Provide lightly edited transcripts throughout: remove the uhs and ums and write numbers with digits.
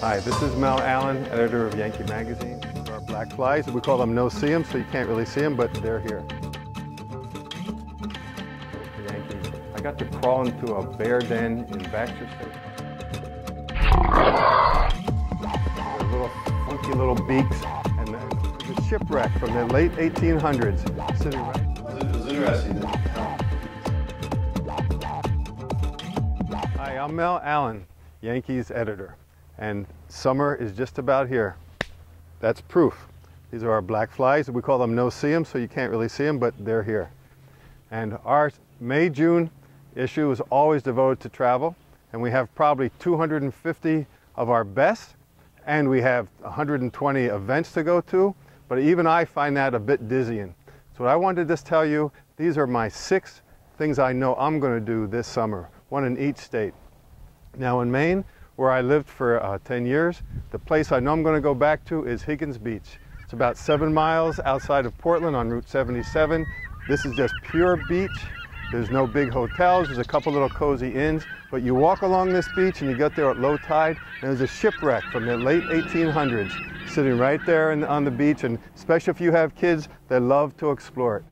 Hi, this is Mel Allen, editor of Yankee magazine. These are black flies. We call them no-see-ums, so you can't really see them, but they're here. Yankee. I got to crawl into a bear den in Baxter State. They're little funky little beaks, and there's a shipwreck from the late 1800s sitting right. It was interesting. Hi, I'm Mel Allen, Yankees editor, and summer is just about here. That's proof. These are our black flies. We call them no-see-ums, so you can't really see them, but they're here. And our May-June issue is always devoted to travel, and we have probably 250 of our best, and we have 120 events to go to, but even I find that a bit dizzying. So what I wanted to just tell you, these are my 6 things I know I'm going to do this summer, one in each state. Now in Maine, where I lived for 10 years, the place I know I'm going to go back to is Higgins Beach. It's about 7 miles outside of Portland on Route 77. This is just pure beach. There's no big hotels, there's a couple little cozy inns, but you walk along this beach and you get there at low tide, and there's a shipwreck from the late 1800s sitting right there on the beach, and especially if you have kids, they love to explore it.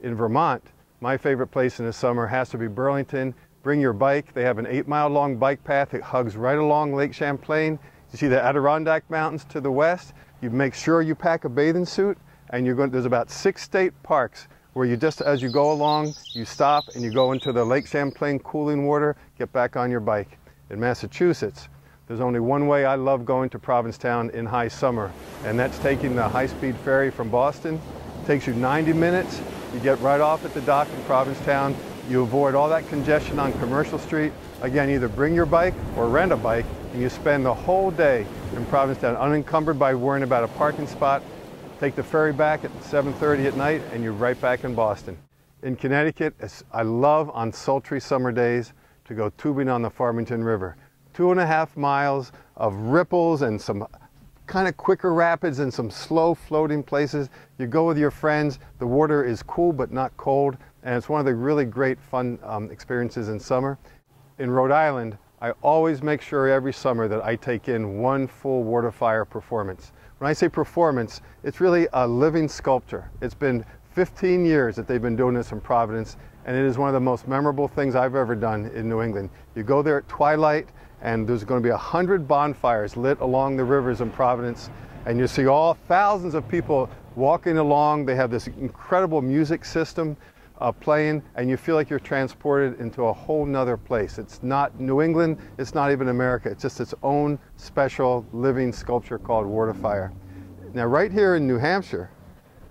In Vermont, my favorite place in the summer has to be Burlington. Bring your bike. They have an 8-mile-long bike path that hugs right along Lake Champlain. You see the Adirondack Mountains to the west. You make sure you pack a bathing suit, and there's about 6 state parks where you just, as you go along, you stop and you go into the Lake Champlain cooling water, get back on your bike. In Massachusetts, there's only one way I love going to Provincetown in high summer, and that's taking the high-speed ferry from Boston. It takes you 90 minutes. You get right off at the dock in Provincetown. You avoid all that congestion on Commercial Street. Again, either bring your bike or rent a bike, and you spend the whole day in Provincetown unencumbered by worrying about a parking spot. Take the ferry back at 7:30 at night, and you're right back in Boston. In Connecticut, I love on sultry summer days to go tubing on the Farmington River. 2.5 miles of ripples and some kind of quicker rapids and some slow floating places. You go with your friends. The water is cool but not cold, and it's one of the really great fun experiences in summer. In Rhode Island, I always make sure every summer that I take in one full water fire performance. When I say performance, it's really a living sculpture. It's been 15 years that they've been doing this in Providence, and it is one of the most memorable things I've ever done in New England. You go there at twilight, and there's going to be 100 bonfires lit along the rivers in Providence, and you see all thousands of people walking along. They have this incredible music system playing, and you feel like you're transported into a whole nother place. It's not New England, it's not even America, it's just its own special living sculpture called water fire. Now right here in New Hampshire,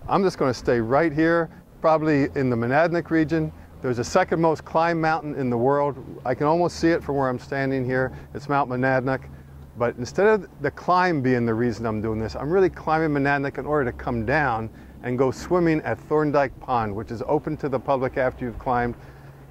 I'm just going to stay right here, probably in the Monadnock region. There's the second most climbed mountain in the world. I can almost see it from where I'm standing here. It's Mount Monadnock. But instead of the climb being the reason I'm doing this, I'm really climbing Monadnock in order to come down and go swimming at Thorndike Pond, which is open to the public after you've climbed.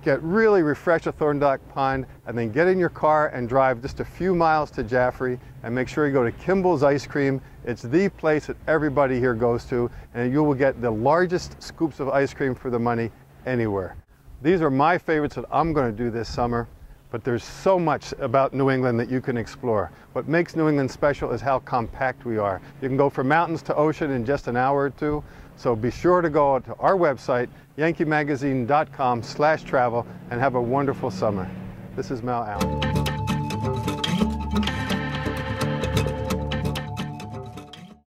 Get really refreshed at Thorndike Pond, and then get in your car and drive just a few miles to Jaffrey, and make sure you go to Kimball's Ice Cream. It's the place that everybody here goes to, and you will get the largest scoops of ice cream for the money anywhere. These are my favorites that I'm going to do this summer, but there's so much about New England that you can explore. What makes New England special is how compact we are. You can go from mountains to ocean in just an hour or two, so be sure to go to our website, yankeemagazine.com/travel, and have a wonderful summer. This is Mel Allen.